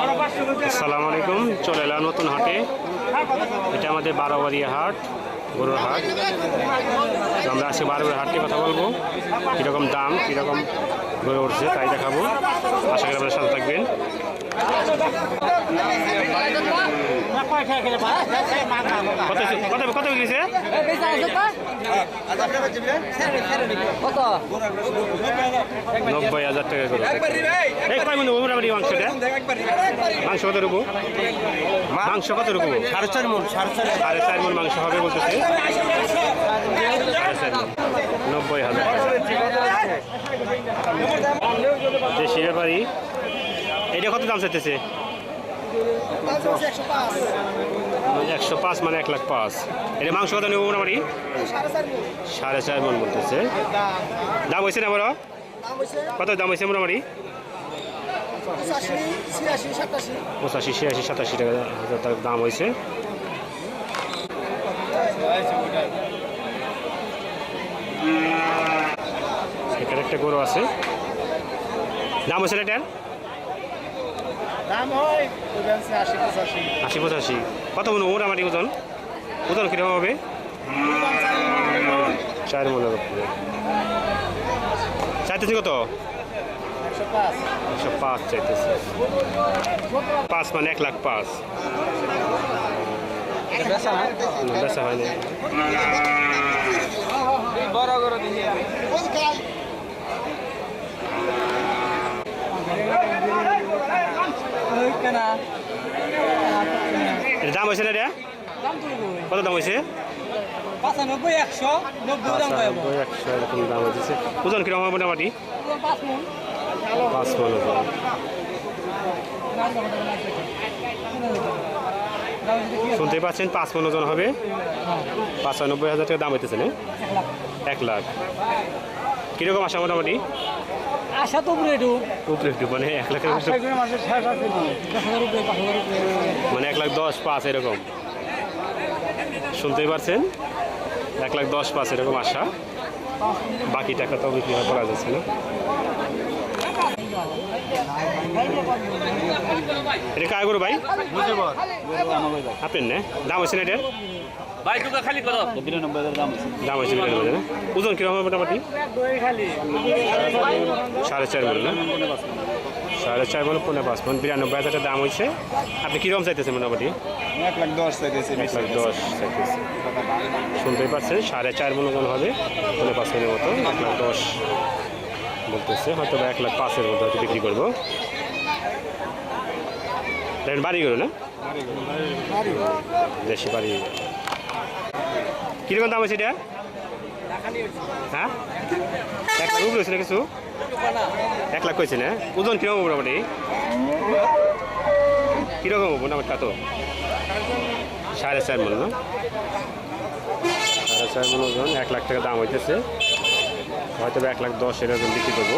আসসালামু আলাইকুম। চলে এলাম নতুন হাটে। এটা আমাদের বারোবাড়িয়া হাট, গরুর হাট। আমরা আজকে বারোবাড়িয়া হাটে কথা বলবো, কীরকম দাম, কীরকম গড়ে উঠছে তাই দেখাবো। আশা করি আপনার সাথে থাকবেন। কত বিক্রিছে? 90,000 টাকা করে। এই কয় মন মোটামুটি মাংসটা? মাংস কত রকম? মাংস কত রকম? 4.5 মন। 4.5 মন মাংস হবে বলতেছে। 90,000 দেশি ব্যাপারী। এটা কত দাম চাইতেছে? 105 মানে 1,05,000। এটা মাংস কত নেব মোটামুটি? 4.5 মন বলতেছে। দাম হয়েছে না বড়? কত দাম হয়েছে মোটামুটি? 85, 86, 87 টাকা তার দাম হয়েছে। এখানে একটা গরু আছে, দাম হয়েছে না এটার? দাম হয় 80-85। কত মন মোটামুটি ওজন? ওজন কীরকম হবে? 4 মনের উপরে। চাইতেছি কত? 105 চাইতেছে। 5 মানে 1,05,000। বেচা হয়নি। দাম হয়েছে না এটা? কত দাম হয়েছে? 95, 100, 90 দাম হয়। 100 এরকম দাম হয়েছে। ওজন কিরকম হবে মোটামুটি? 5 মন ওজন। শুনতেই পাচ্ছেন, 5 মন ওজন হবে। 95,000 টাকা দাম হইতেছে না? 1 লাখ। কিরকম আসা মোটামুটি? আশা তো উপরে একটু মানে 1 লাখের মানে 1,10,500 এরকম। শুনতেই পারছেন, 1,10,500 এরকম আশা। বাকি টাকা তো বিক্রি করা যাচ্ছে না। এটা কায় গরু ভাই? আপনার না? দাম হয়েছে না এটার? দাম হয়েছে 92,000 না? ওজন কিরকম হবে মোটামুটি? 4.5 মন না? 4.5 মন 5.5 মন 92,000 দাম হয়েছে। আপনি কিরকম চাইতেছেন মোটামুটি? 1,10,000 চাইতেছি। 1,10,000 চাইতেছে। শুনতেই পারছেন, 4.5 মন ওজন হবে, 5 মনের মতো। 1,10,000 বলতেছে, হয়তো 1,05,000 মতো হয়তো বিক্রি করবো। বাড়ি গরু না? দেশি বাড়ি। কিরকম দাম আছে এটা? হ্যাঁ, 1 লাখ উপরে হয়েছে না কিছু? 1 লাখ হয়েছে না? ওজন কিরকম মোটামুটি? কিরকম মোটামুটি কত? 4.5 মন না? 4.5 মন ওজন, 1 লাখ টাকা দাম হইতেছে। হয়তো 1,10,000 এরকম বিক্রি করবো।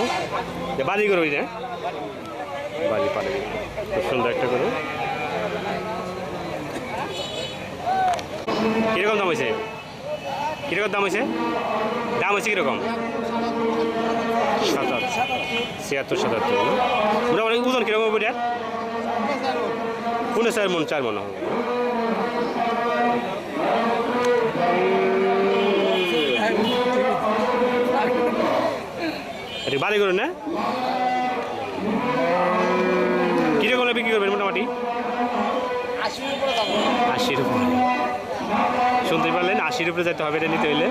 বাড়ি করবি না? বাড়ি পারে। খুব সুন্দর একটা করো। কিরকম দাম হয়েছে? কিরকম দাম হয়েছে? দাম হয়েছে কিরকম? 76-77। মোটামুটি ওজন কিরকম হবে এটা? 4 মন 4 মন হবে। এটা বাড়ি করুন না? কিরকম বিক্রি করবেন মোটামুটি? 80 উপরে। শুনতে পারলেন, 80 উপরে যেতে হবে এটা নিতে হইলে।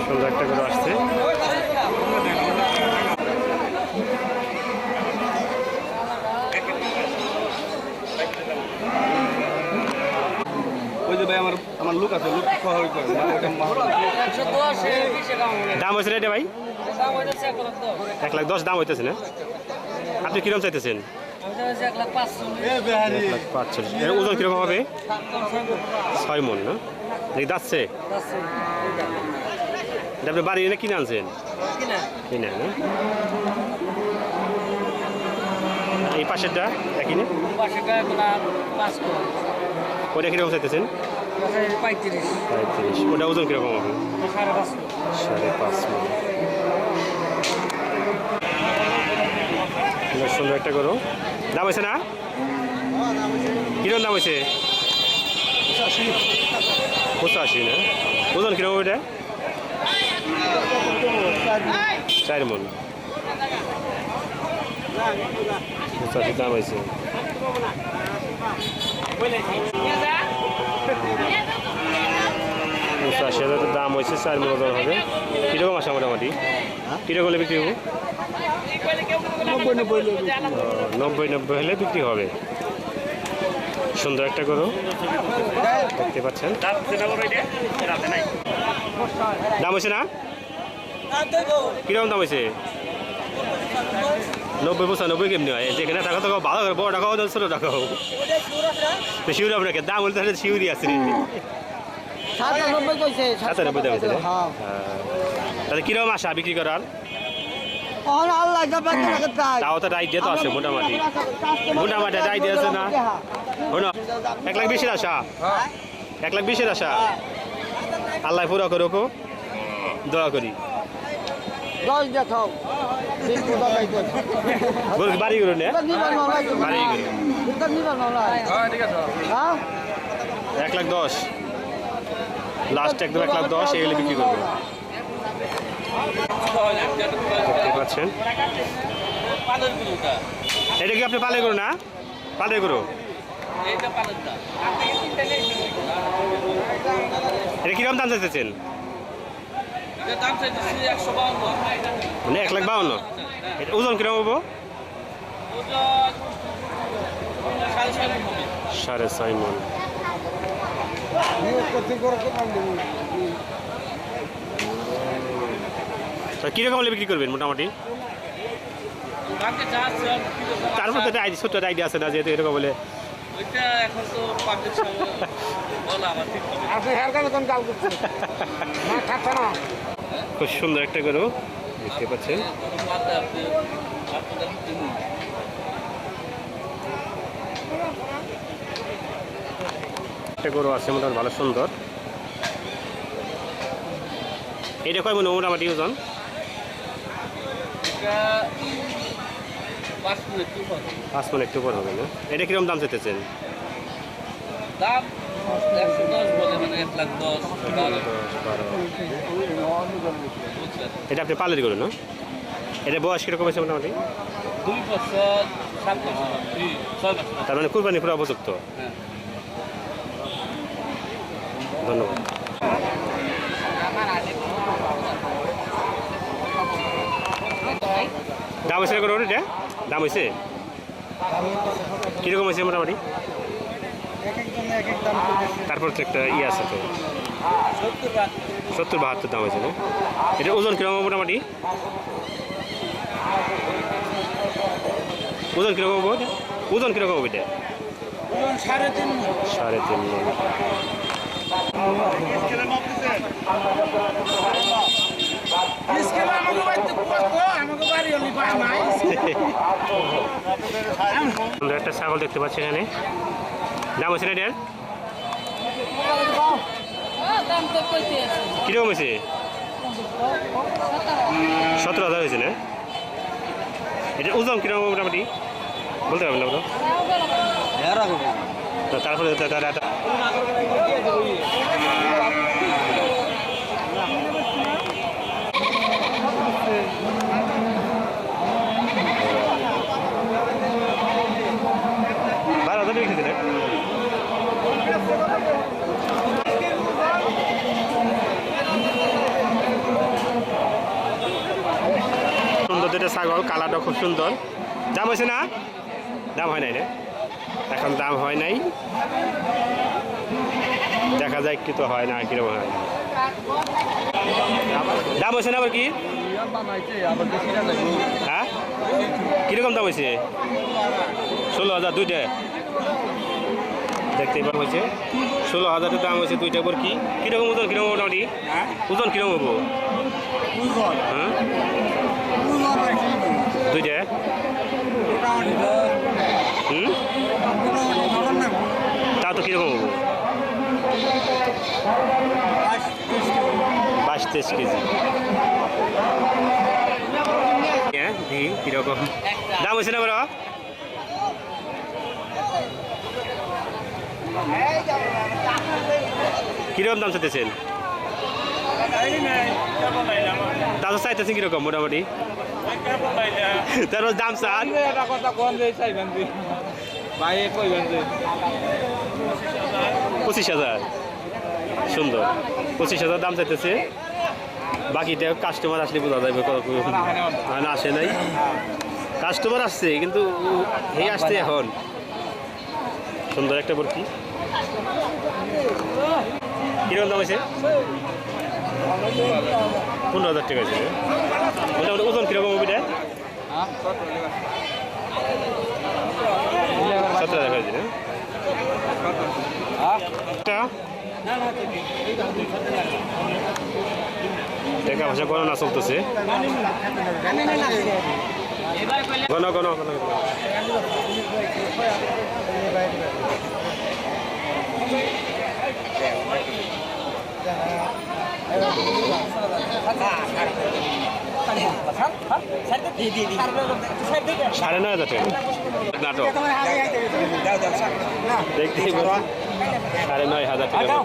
সুন্দর একটা করে আসছে। ওই যে ভাই আমার লোক আছে, লোক দাম হয়েছে না এটা ভাই? 1,10,000 দাম হইতেছে না? আপনি কিরকম চাইতেছেন? 1,05,000। ওজন কিরকম হবে? 6 মন না? দেখি যাচ্ছে। এটা আপনি বাড়ি এনে কিনে আনছেন? কিনে না? এই পাশেরটা একই না? ওটা কিরকম চাইতেছেন? 35। ওটা ওজন কিরকম হবে? 5.5 মণ। বেশ সুন্দর একটা গরু। দাম হয়েছে না? কিরকম দাম হয়েছে? 85 না? ওজন কিরকম ওইটা? 4 মণ। 85 দাম হয়েছে। 85,000 দাম হয়েছে, 4 মণ ওজন হবে। কিরকম আসা মোটামুটি? কিরকম হলে বিক্রি হবে? 90 হলে বিক্রি হবে। সুন্দর একটা গরু দেখতে পাচ্ছেন। দাম হয়েছে না? কিরকম দাম হয়েছে? 90-95 কেমনি হয়? যেখানে টাকা তো ভালো করে বড় টাকাও ছোট টাকাও শিউরি আপনাকে দাম বলতে শিউরি আছে 97 দাম হয়েছে। তাহলে কিরকম আশা বিক্রি করার? তাও তো রাইট দিয়ে তো আছে মোটামুটি রাইট দিয়ে আছে না? 1,20,000 আশা, 1,20,000 আশা। আল্লাহ পুরো করো দোয়া করি। বাড়ি করুন, বাড়ি করুন 1,10,000 লাস্ট, একদম 1,10,000 এগুলি বিক্রি করবো। দেখতে পাচ্ছেন এটা কি আপনি পালে করুন না? পালে করো এটা কিরকম দাম চাইতেছেন? মানে 1,52,000। এটা ওজন কিরকম হবো? 6.5 মণ। কিরকম হলে বিক্রি করবেন মোটামুটি? তারপর তো ছোট্ট আইডিয়া আছে না, যেহেতু এরকম বলে খুব সুন্দর একটা গরু দেখতে পাচ্ছেন। একটা গরু আছে মোটামুটি ভালো সুন্দর। এটা কয় মণ মোটামুটি ওজন? 5 মণ একটু উপর হবে না? এটা কিরকম দাম চাইতেছেন? দাম 110 বলে, মানে 1,10,000 এটা আপনি পালের গরু না? এটা বয়স কিরকম হয়েছে মোটামুটি? 2 বছর 7 মাস, 6 মাস। তার মানে কুরবানি পুরো উপযুক্ত। ধন্যবাদ। দাম হয়েছে গরু এটা? দাম হয়েছে কিরকম হয়েছে মোটামুটি? তারপর তো একটা ইয়ে আছে তো 70-72 দাম হয়েছে না? এটা ওজন কিরকম মোটামুটি? ওজন কিরকম হবো? ওজন কিরকম হবে এটা? 3.5 মণ। একটা ছাগল দেখতে পাচ্ছি এখানে। দাম হয়েছে না এটার? কিরকম হয়েছে? 17,000 হয়েছে না? এটার ওজন কিরকম মোটামুটি বলতে পারবেন না? তারপরে সুন্দর দুটো ছাগল, কালারটা খুব সুন্দর। দাম হয়েছে না? দাম হয় নাই রে, এখন দাম হয় নাই, দেখা যায় কি তো হয় না কিরকম হয়। দাম হয়েছে না আবার কি? হ্যাঁ কিরকম দাম হয়েছে? 16,000 দুইটা দেখতেই পাওয়া হয়েছে। 16,000 দাম হয়েছে দুইটা। পর কি কিরকম ওজন? কিরকম মোটামুটি ওজন কিরকম হবো? হ্যাঁ দুইটা তা তো কিরকম হবো? 22 22-23 কেজি। হ্যাঁ দেখি কীরকম দাম হয়েছে না বড়? কিরকম দাম চাইতেছেন? দাম চাইতেছেন কিরকম মোটামুটি? তার দাম চান 25,000। সুন্দর 25,000 দাম চাইতেছে। বাকিটা কাস্টমার আসলে বোঝা যাবে কত আসে নাই। কাস্টমার আসছে কিন্তু এই আসছে এখন। সুন্দর একটা বরফি। কিরকম দাম আছে? 15,000 টাকা আছে। মোটামুটি ওজন কিরকম ওইটা? 17,000 টাকা আছে। টাকা পয়সা গণনা চলতেছে। গণ গণ গণ সাড়ে 9,000 টাকা নাটক দেখতেই 9,500 টাকা।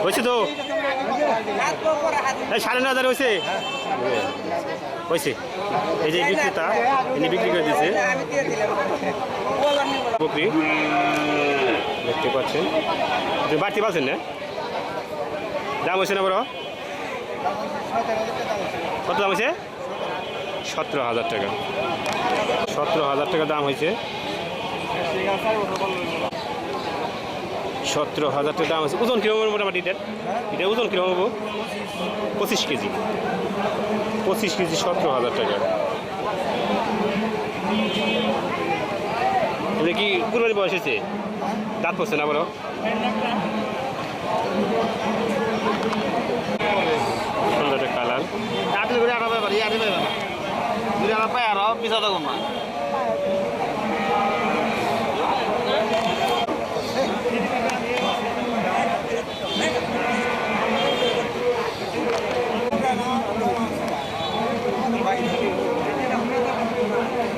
হয়েছে তো 9,500 হয়েছে হয়েছে। এই যে বিক্রেতা ইনি বিক্রি করে দিয়েছে বকরি দেখতে পাচ্ছেন। বাড়তি পাচ্ছেন না? দাম হয়েছে না বড়? কত দাম হয়েছে? 17,000 টাকা। 17,000 টাকা দাম হয়েছে। 17,000 টাকা দাম আছে। ওজন কিরকম মোটামুটি এটা ওজন কিরকম হবো? 25 কেজি। 25 কেজি 17,000 টাকা। এটা কি কুরবানি বয়স হয়েছে? দাঁত পড়ছে না বলো? সুন্দর একটা কালার।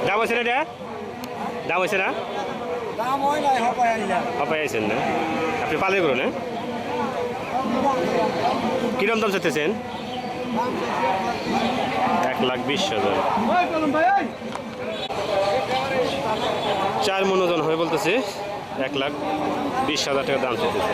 দাম হয়েছে না এটা? দাম হয়েছে না? পাপাই আইছেন না? আপনি পালে করুন না? কিরম দাম চাইতেছেন? 1,20,000। 4 মণ ওজন হয়ে বলতেছে 1,20,000 টাকা দাম চাইতেছে।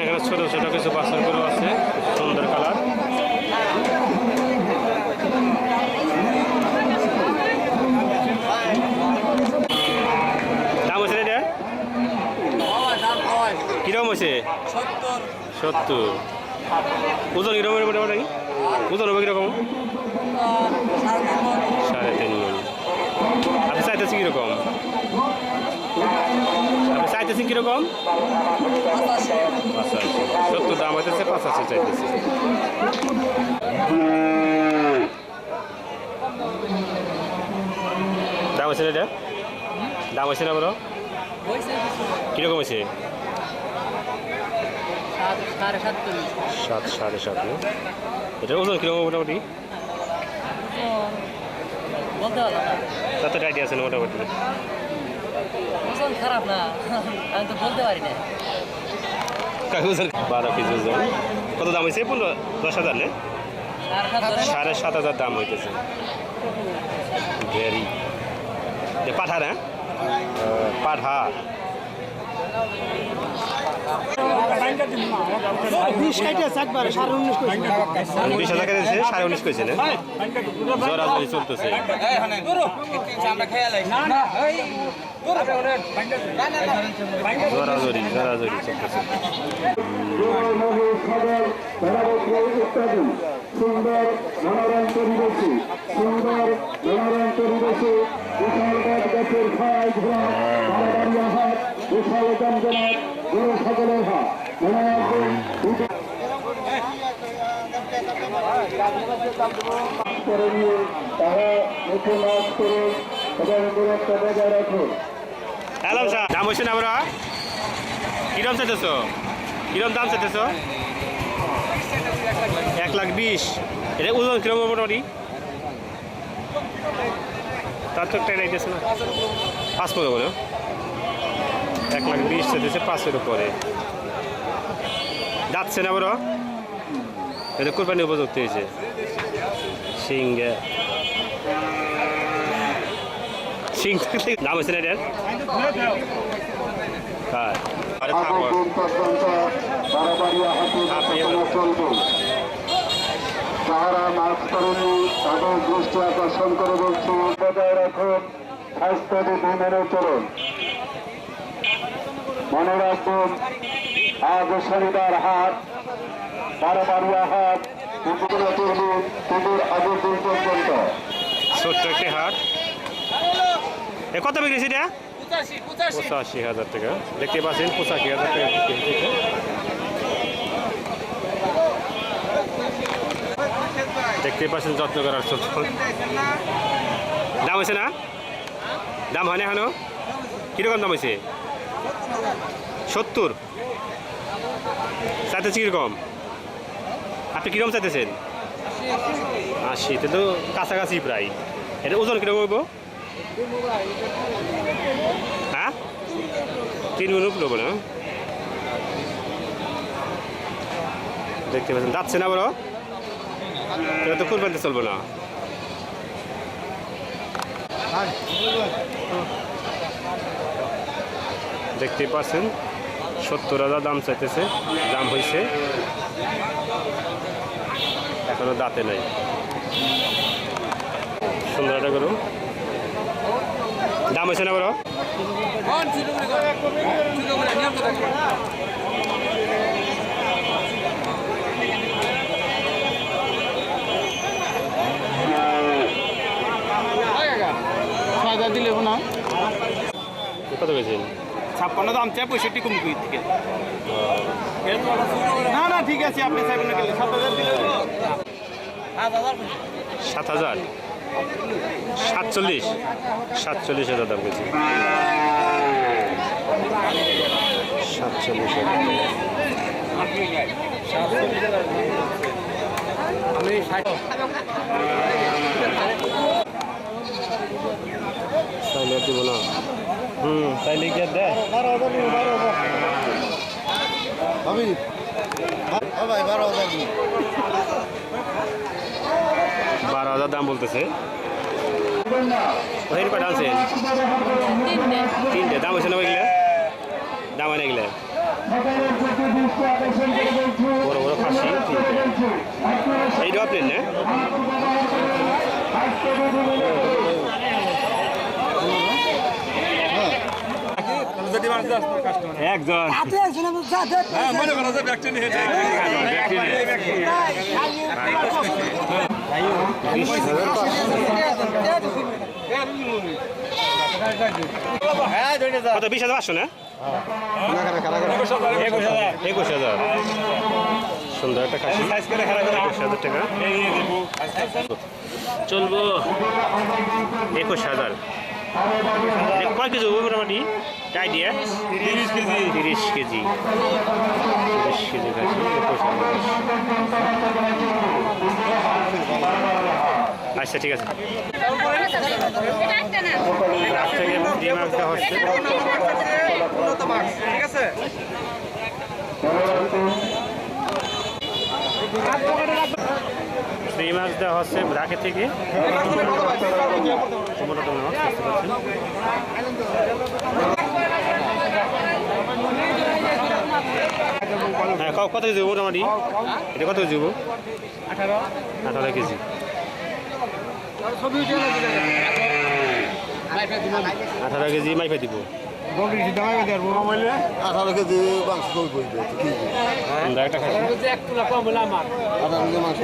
এখানে ছোট ছোট কিছু বাছর গরু আছে, সুন্দর কালার। দাম হয়েছে এটা কিরকম হয়েছে? 70। ওজন কিরকম মোটামুটি? ওজন হবে কিরকম? 3.5 মণ। আপনি চাইতেছেন কিরকম? আপনি চাইতেছেন কিরকম? 70 দাম হইতেছে, 85 চাইতেছে। দাম হয়েছে না এটা? দাম হয়েছে না বলো? কীরকম হয়েছে? 7.5 সাড়ে সাত না? এটার ওজন কীরকম মোটামুটি? বলতে পারলাম না, কতটা আইডিয়া আছে না মোটামুটি? ওজন খারাপ না, আমি তো বলতে পারি না। ওজন 12 কেজি ওজন। কত দাম হয়েছে? 10,000 না? 7,500 দাম হইতেছে। ভেরি পাঠা না? পাঠা 20,000 টাকা দিয়েছে, 19,500 কইছে না? জোরাজোরি চলতেছে। জোরাজোরি চলতেছে। সুন্দর মনোরম পরিবেশে বিশাল গাছের খায় ঘোরা বারবারিয়া হাট বিশাল জমজমাট গুরু সকলের হাট মনে রাখবেন করে নিয়ে তারা মুখে মাস্ক করে এবং দূরত্ব বজায় রাখুন। হ্যালো স্যার, দাম হয়েছে না আমরা? কিরম চাইতেছ? কিরম দাম চাইতেছ? 1,20,000। এটা ওজন কিরম মোটামুটি? তার তো একটা রাইতেছে না, 5 বলো। 1,20,000 চাইতেছে, 5-এর উপরে যাচ্ছে না বড়। এটা কোরবানি উপযুক্ত হয়েছে। সিংহে দাম হয়েছে না এটার? হ্যাঁ, আরে থাকো। যারা মাস্ক করেনি তাদের দৃষ্টি আকর্ষণ করে বলছি বজায় রাখুন, স্বাস্থ্যবিধি মেনে চলুন। মনে রাখুন আজ শনিবার হাট, বারবারিয়া হাট আগের দিন পর্যন্ত। ছোট্ট একটি হাট। এ কত বিক্রি এটা? 85,000 টাকা। দেখতে পাচ্ছেন 85,000 টাকা বিক্রি হচ্ছে। দেখতে পাচ্ছেন যত্ন করার চলছে। দাম হয়েছে না? দাম হয় না এখনো? কীরকম দাম হয়েছে? 70 চাইতেছি কীরকম? আপনি কীরকম চাইতেছেন? 80। তো কাছাকাছি প্রায়। এটা ওজন কীরকম হইব? হ্যাঁ, 3 গুণ উপরে হবে না? দেখতে পাচ্ছেন যাচ্ছে না বড়। এটা তো কুরবানিতে চলবে না। দেখতে পাচ্ছেন 70,000 দাম চাইতেছে। দাম হয়েছে, এখনো দাঁতে নাই। সুন্দর একটা গরু। দাম হয়েছে না বড়? দিলে না কত গেছেন? 56 দাম চাই, 65 কম থেকে। না না ঠিক আছে, আপনি চাইবেন না গেলে 7,000 দিলে 7,000 47,000 দাম গেছে। 47,000 তাইলে দিব না। তাইলে গিয়ে দেয়। 12,000 দাম বলতেছে। ওই কটা আছে? 3টে। দাম হয়েছে না ওইগুলো? দাম হয় না এগুলো? বড় বড় খাসি 3টে। এইটাও আপনি না? একজন কত? 20,500 না? 21,000। সুন্দর একটা খাসি, 21,000 টাকা চলবো। 21,000 কয় কেজি হবে মোটামুটি? চাই দিয়ে 30 কেজি 30 কেজি খাসি 25 আচ্ছা ঠিক আছে রাত থেকে ফ্রি মাছ দেওয়া হচ্ছে ঠিক আছে ফ্রি মাছ দেওয়া হচ্ছে রাখে থেকে হ্যাঁ কত কেজি দেবো মোটামুটি এটা কত কেজি দেবো 18 কেজি 18 কেজি মাইফা দিব 18 কেজি মাংস করবে একটা খাসি কেজি মাংস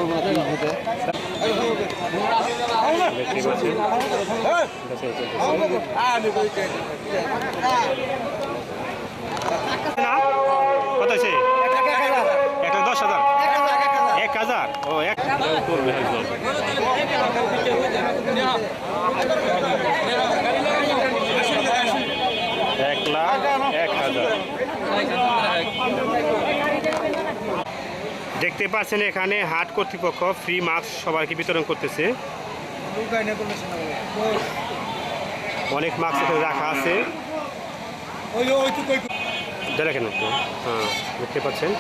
দেখতে পাচ্ছেন না কত আছে 10,000 1000 ও এক করবে 1,01,000 দেখতে পাচ্ছেন এখানে হাট কর্তৃপক্ষ ফ্রি মাস্ক সবাইকে বিতরণ করতেছে অনেক মাস্ক এখানে রাখা আছে দেখেন একটু হ্যাঁ দেখতে পাচ্ছেন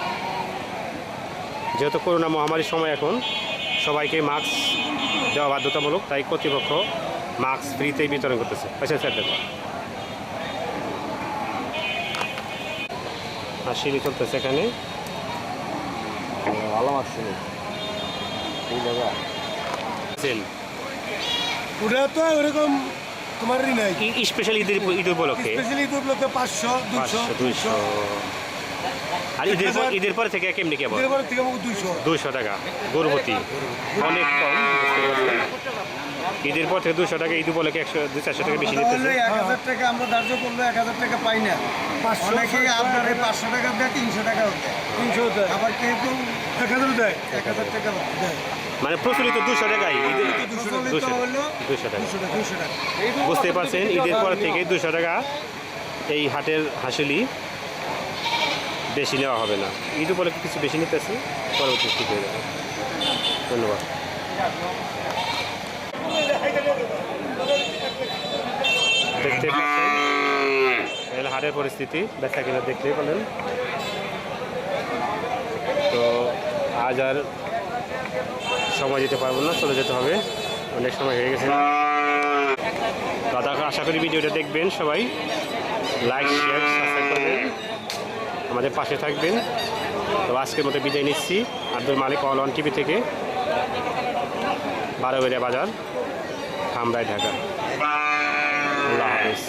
যেহেতু করোনা মহামারীর সময় এখন সবাইকে মাস্ক দেওয়া বাধ্যতামূলক তাই কর্তৃপক্ষ মাস্ক ফ্রিতেই বিতরণ করতেছে আচ্ছা স্যার দেখো আর সিঁড়ি চলতেছে এখানে ভালো মাছ ছিল এই জায়গা ওটা তো ওরকম তোমারই নাই স্পেশাল ঈদ উপলক্ষে স্পেশালি তো লোকে 500 200 আর ঈদের পরে থেকে কেমনি কেবল এরপর থেকে 200 টাকা গরুপতি অনেক কম ঈদের পর থেকে 200 টাকা ঈদ উপলক্ষে 100-400 টাকা বেশি নিতেছে 1000 টাকা আমরা ধার্য করলে 1000 টাকা পাই না অনেকে আপনার 500 টাকা দেয় 300 টাকা দেয় 300 দেয় আবার কেউ 1000 দেয় 1000 টাকা দেয় মানে প্রচলিত 200 টাকাই 200 টাকা বুঝতে পারছেন ঈদের পর থেকে 200 টাকা এই হাটের হাসিলি বেশি নেওয়া হবে না ঈদ উপলক্ষে কিছু বেশি নিতেছে পরবর্তী ঠিক হয়ে যাবে ধন্যবাদ দেখতে পাচ্ছেন হাটের পরিস্থিতি বেচা কিনা দেখলেই বলেন তো আজ আর সময় দিতে পারবো না চলে যেতে হবে অনেক সময় হয়ে গেছে দাদা আশা করি ভিডিওটা দেখবেন সবাই লাইক শেয়ার সাবস্ক্রাইব করবেন আমাদের পাশে থাকবেন তো আজকের মতো বিদায় নিচ্ছি Abdul Malik all on TV থেকে 12 বাজার খামরাই ঢাকা আল্লাহ হাফেজ